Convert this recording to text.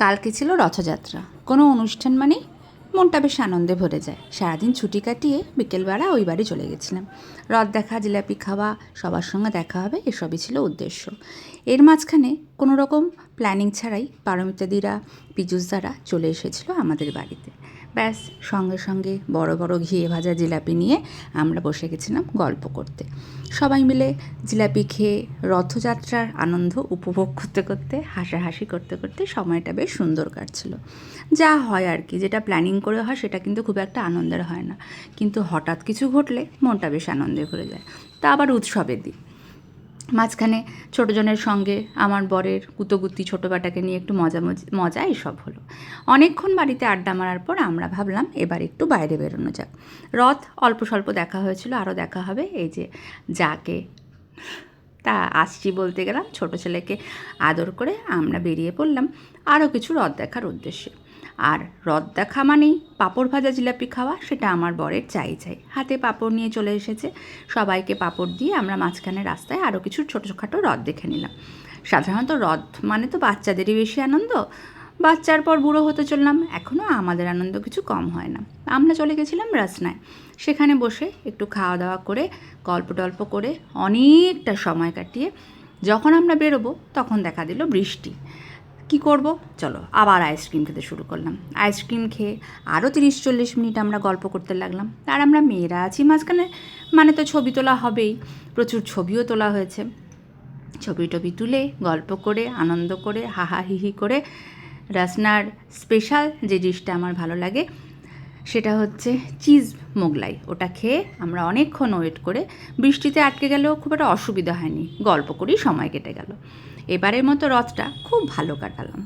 কালকে ছিল রথযাত্রা। কোনো অনুষ্ঠান মানেই মনটা বেশ আনন্দে ভরে যায়। সারাদিন ছুটি কাটিয়ে বিকেলবেলা ওই বাড়ি চলে গেছিলাম। রথ দেখা, জিলাপি খাওয়া, সবার সঙ্গে দেখা হবে, এসবই ছিল উদ্দেশ্য। এর মাঝখানে কোনো রকম প্ল্যানিং ছাড়াই পারমিতাদিরা, পীযুষদারা চলে এসেছিল আমাদের বাড়িতে। ব্যাস, সঙ্গে সঙ্গে বড় বড় ঘিয়ে ভাজা জিলাপি নিয়ে আমরা বসে গেছিলাম গল্প করতে। সবাই মিলে জিলাপি খেয়ে রথযাত্রার আনন্দ উপভোগ করতে করতে, হাসাহাসি করতে করতে সময়টা বেশ সুন্দর কাটছিল। যা হয় আর কি, যেটা প্ল্যানিং করে হয় সেটা কিন্তু খুব একটা আনন্দের হয় না, কিন্তু হঠাৎ কিছু ঘটলে মনটা বেশ আনন্দে ভরে যায়। তা আবার উৎসবের দিন। মাঝখানে ছোটোজনের সঙ্গে আমার বরের কুতোগুতি ছোটো বেটাকে নিয়ে একটু মজা এসব হলো। অনেকক্ষণ বাড়িতে আড্ডা মারার পর আমরা ভাবলাম এবার একটু বাইরে বেরোনো যাক। রথ অল্প স্বল্প দেখা হয়েছিল, আরও দেখা হবে। এই যে যাকে তা আসছি বলতে গেলাম, ছোটো ছেলেকে আদর করে আমরা বেরিয়ে পড়লাম আরও কিছু রথ দেখার উদ্দেশ্যে। আর রথ দেখা মানেই পাঁপড় ভাজা জিলাপি খাওয়া, সেটা আমার বরের চাই। হাতে পাঁপড় নিয়ে চলে এসেছে, সবাইকে পাঁপড় দিয়ে আমরা মাঝখানে রাস্তায় আরও কিছু ছোটোখাটো রথ দেখে নিলাম। সাধারণত রথ মানে তো বাচ্চাদেরই বেশি আনন্দ। বাচ্চার পর বুড়ো হতে চললাম, এখনও আমাদের আনন্দ কিছু কম হয় না। আমরা চলে গেছিলাম রসনায়। সেখানে বসে একটু খাওয়া দাওয়া করে গল্প টল্প করে অনেকটা সময় কাটিয়ে যখন আমরা বেরোবো তখন দেখা দিল বৃষ্টি। কি করব, চলো আবার আইসক্রিম খেতে শুরু করলাম। আইসক্রিম খেয়ে আরও 30-40 মিনিট আমরা গল্প করতে লাগলাম। আর আমরা মেয়েরা আছি মাঝখানে, মানে তো ছবি তোলা হবেই। প্রচুর ছবিও তোলা হয়েছে। ছবি টবি তুলে গল্প করে আনন্দ করে হাহা হিহি করে রসনার স্পেশাল যে ডিশটা আমার ভালো লাগে সেটা হচ্ছে চিজ মোগলাই। ওটা খেয়ে আমরা অনেকক্ষণ ওয়েট করে, বৃষ্টিতে আটকে গেলেও খুব একটা অসুবিধা হয়নি, গল্প করেই সময় কেটে গেল। এবারের মতো রথটা খুব ভালো কাটালাম।